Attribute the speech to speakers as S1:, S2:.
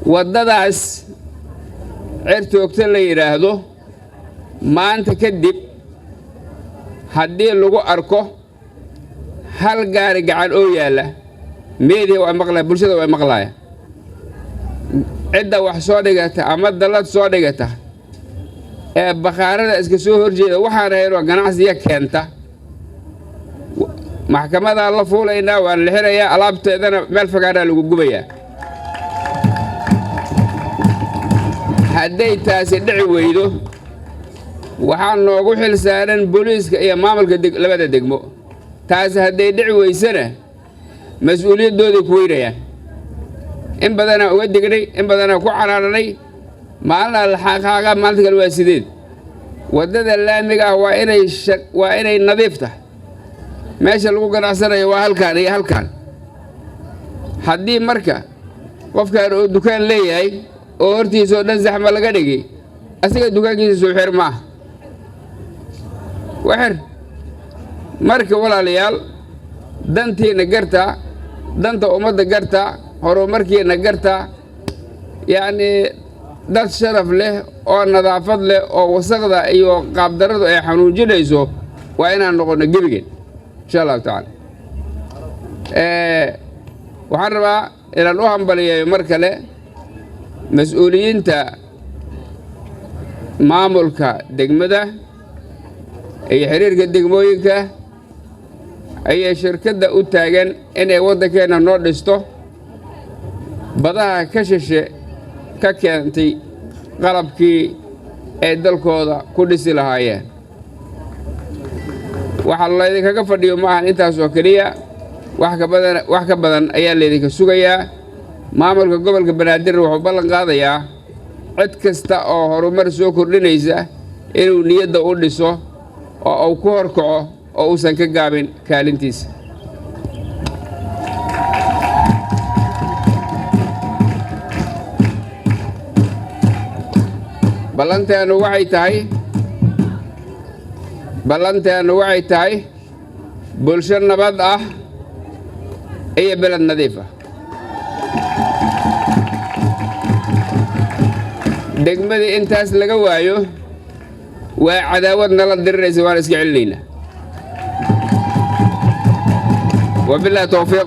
S1: waddadaas cirtoogta la yidhaahdo maanta kadib haddii lagu arko hal gaari gacan oo yaalla meediya waa maqlaya bulshada waa maqlaya cidda wax soo dhigata ama dallad soo dhigata ee bakhaarada iska soo horjeeda waxaan hayno ganacsiga keenta maxkamadaa la fuulaynaa waan la xirayaa alaabteedana meel fogaaraa lagu gubayaa hadday taasi dhici weydo waxaa noogu xil saaran booliiska iyo maamulka labada degmo taasi hadday dhici weysana mas-uuliyaddoodii ku weynayaan in badanaa uga dignay in badanaa ku canaananay maalina laxaaqaaqa maalinta kale waa sideed waddada laamiga ah waa inay nadiif tahay meesha lagu ganacsanayo waa halkaan iyo halkaan haddii marka qofkaan oo dukaan leeyahay oo hortiisa oo dhan zaxma laga dhigay asiga dukaankiisa soo xir maaha waxir marka walaalayaal dantiina gartaa danta ummadda gartaa horumarkiina gartaa yacni dad sharaf leh oo nadaafad leh oo wasaqda iyo qaabdarradu ay xanuujinayso waa inaan noqono gebigeen insha allahu tacaala waxaan rabaa inaan u hambaliyeeyo mar kale mas-uuliyiinta maamulka degmada iyo xiriirka degmooyinka ayay shirkadda u taagan inay waddankeenna noo dhisto badaha ka shishe ka keentay qalabkii ay dalkooda ku dhisi lahaayeen waxa laydinkaga fadhiyo ma ahan intaas oo keliya wax ka badan ayaa laydinka sugayaa maamulka gobolka banaadir wuxuu ballan qaadayaa cid kasta oo horumar soo kordhinaysa inuu niyadda u dhiso oo uu ku horkaco oo uusan ka gaabin kaalintiisa ballanteenu waxay tahay bulsho nabad ah iyo beled nadiif ah degmadii intaas laga waayo waa cadaawad nala diriraysa waan iska celinaynaa wabillahi tawfiiq